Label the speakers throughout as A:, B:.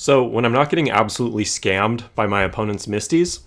A: So when I'm not getting absolutely scammed by my opponent's Misties,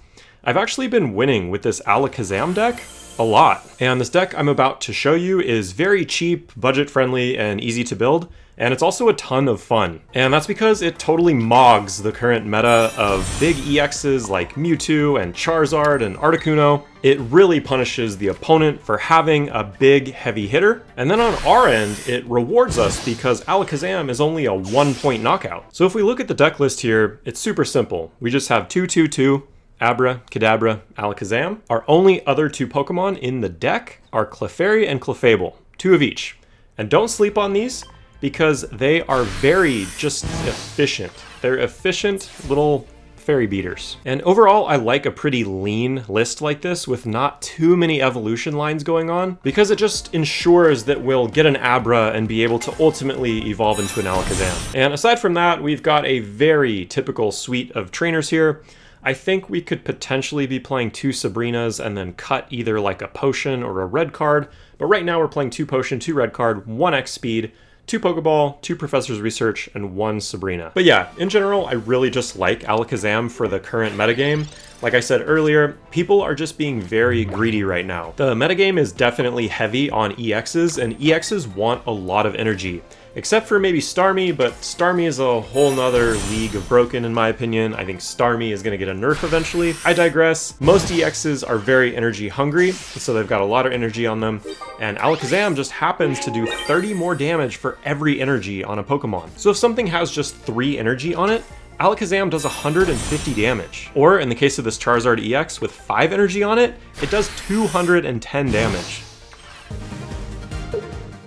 A: I've actually been winning with this Alakazam deck a lot. And this deck I'm about to show you is very cheap, budget-friendly, and easy to build, and it's also a ton of fun. And that's because it totally mogs the current meta of big EXs like Mewtwo and Charizard and Articuno. It really punishes the opponent for having a big, heavy hitter. And then on our end, it rewards us because Alakazam is only a 1-point knockout. So if we look at the deck list here, it's super simple. We just have 2/2/2, Abra, Kadabra, Alakazam. Our only other two Pokemon in the deck are Clefairy and Clefable, 2 of each. And don't sleep on these because they are very just efficient. They're efficient little fairy beaters. And overall, I like a pretty lean list like this with not too many evolution lines going on because it just ensures that we'll get an Abra and be able to ultimately evolve into an Alakazam. And aside from that, we've got a very typical suite of trainers here. I think we could potentially be playing 2 Sabrinas and then cut either like a potion or a red card, but right now we're playing 2 potion, 2 red card, 1 X speed, 2 Pokeball, 2 Professor's Research, and 1 Sabrina. But yeah, in general, I really just like Alakazam for the current metagame. Like I said earlier, people are just being very greedy right now. The metagame is definitely heavy on EXs, and EXs want a lot of energy. Except for maybe Starmie, but Starmie is a whole nother league of broken in my opinion. I think Starmie is going to get a nerf eventually. I digress. Most EXs are very energy hungry, so they've got a lot of energy on them, and Alakazam just happens to do 30 more damage for every energy on a Pokemon. So if something has just 3 energy on it, Alakazam does 150 damage. Or in the case of this Charizard EX with 5 energy on it, it does 210 damage.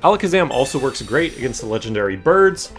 A: Alakazam also works great against the legendary birds.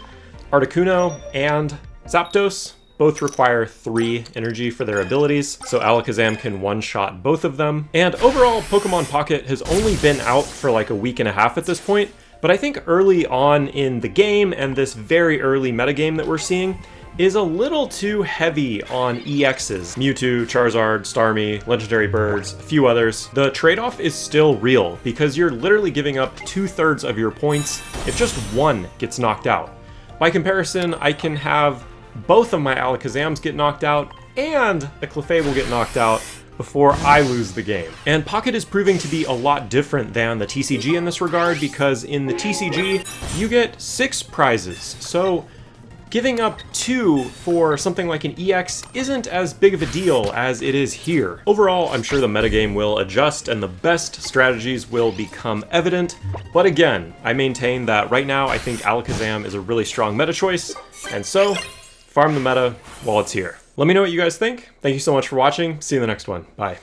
A: Articuno and Zapdos both require 3 energy for their abilities, so Alakazam can one-shot both of them. And overall, Pokemon Pocket has only been out for like a week and a half at this point, but I think early on in the game and this very early metagame that we're seeing is a little too heavy on EXs. Mewtwo, Charizard, Starmie, Legendary Birds, a few others. The trade-off is still real because you're literally giving up 2/3 of your points if just one gets knocked out. By comparison, I can have both of my Alakazams get knocked out and a Clefable get knocked out before I lose the game. And Pocket is proving to be a lot different than the TCG in this regard because in the TCG, you get 6 prizes. So giving up 2 for something like an EX isn't as big of a deal as it is here. Overall, I'm sure the metagame will adjust and the best strategies will become evident, but again, I maintain that right now I think Alakazam is a really strong meta choice, and so, farm the meta while it's here. Let me know what you guys think. Thank you so much for watching. See you in the next one. Bye.